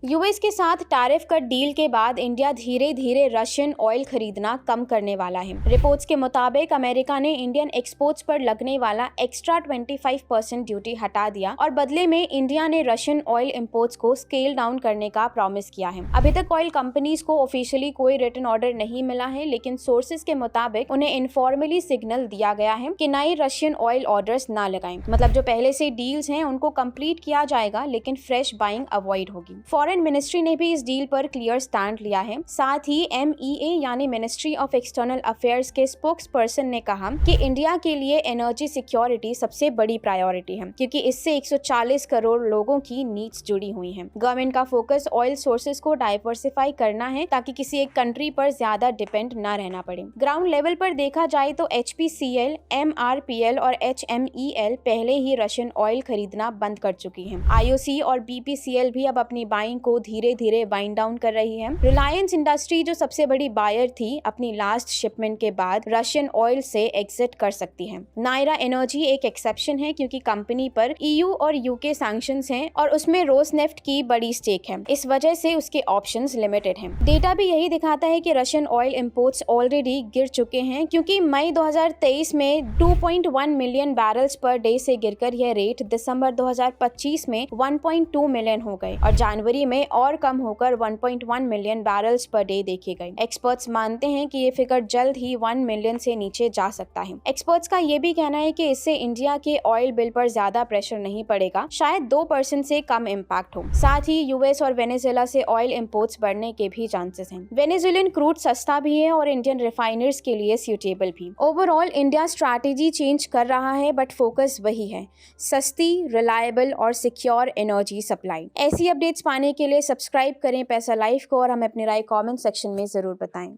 US के साथ tariff cut deal के बाद इंडिया धीरे धीरे रशियन ऑयल खरीदना कम करने वाला है। रिपोर्ट्स के मुताबिक अमेरिका ने इंडियन एक्सपोर्ट्स पर लगने वाला एक्स्ट्रा 25% ड्यूटी हटा दिया और बदले में इंडिया ने रशियन ऑयल इंपोर्ट्स को स्केल डाउन करने का प्रॉमिस किया है। अभी तक ऑयल कंपनीज को ऑफिशियली कोई रिटन ऑर्डर नहीं मिला है, लेकिन सोर्सेज के मुताबिक उन्हें इनफॉर्मली सिग्नल दिया गया है कि नए रशियन ऑयल ऑर्डर्स ना लगाएं। मतलब जो पहले से डील्स हैं उनको कंप्लीट किया जाएगा, लेकिन फ्रेश बाइंग अवॉइड होगी। फॉरेन मिनिस्ट्री ने भी इस डील पर क्लियर स्टैंड लिया है। साथ ही MEA यानी मिनिस्ट्री ऑफ एक्सटर्नल अफेयर्स के स्पोक्स पर्सन ने कहा कि इंडिया के लिए एनर्जी सिक्योरिटी सबसे बड़ी प्रायोरिटी है, क्योंकि इससे 140 करोड़ लोगों की नीड्स जुड़ी हुई हैं। गवर्नमेंट का फोकस ऑयल सोर्सेज को डाइवर्सिफाई करना है ताकि किसी एक कंट्री पर ज्यादा डिपेंड ना रहना पड़े। ग्राउंड लेवल पर देखा जाए तो HPCL, MRPL और HMEL पहले ही रशियन ऑयल खरीदना बंद कर चुकी हैं। IOC और BPCL भी अब अपनी बाइंग को धीरे धीरे वाइंड डाउन कर रही है। रिलायंस इंडस्ट्री जो सबसे बड़ी बायर थी, अपनी लास्ट शिपमेंट के बाद रशियन ऑयल से एग्जिट कर सकती है। नायरा एनर्जी एक एक्सेप्शन है, क्योंकि कंपनी पर EU और UK सैंक्शंस हैं और उसमें रोसनेफ्ट की बड़ी स्टेक है। इस वजह से उसके ऑप्शंस लिमिटेड हैं। डेटा भी यही दिखाता है कि रशियन ऑयल इंपोर्ट्स ऑलरेडी गिर चुके हैं, क्योंकि मई 2023 में 2.1 मिलियन बैरल्स पर डे से गिरकर यह रेट दिसंबर 2025 में 1.2 मिलियन हो गए और जनवरी में और कम होकर 1.1 मिलियन बैरल्स पर डे देखे गए। एक्सपर्ट्स मानते हैं कि ये फिगर जल्द ही 1 मिलियन से नीचे जा सकता है। एक्सपर्ट्स का ये भी कहना है कि इससे इंडिया के ऑयल बिल पर ज्यादा प्रेशर नहीं पड़ेगा, शायद 2% से कम इम्पैक्ट हो। साथ ही यूएस और वेनेजुएला से ऑयल इंपोर्ट्स बढ़ने के भी चांसेस हैं। वेनेजुएलन क्रूड सस्ता भी है और इंडियन रिफाइनर्स के लिए सूटेबल भी। ओवरऑल इंडिया स्ट्रैटेजी चेंज कर रहा है, बट फोकस वही है, सस्ती, रिलायबल और सिक्योर एनर्जी सप्लाई। ऐसी अपडेट्स पाने के लिए सब्सक्राइब करें पैसा लाइव को और हमें अपनी राय कमेंट सेक्शन में जरूर बताएं।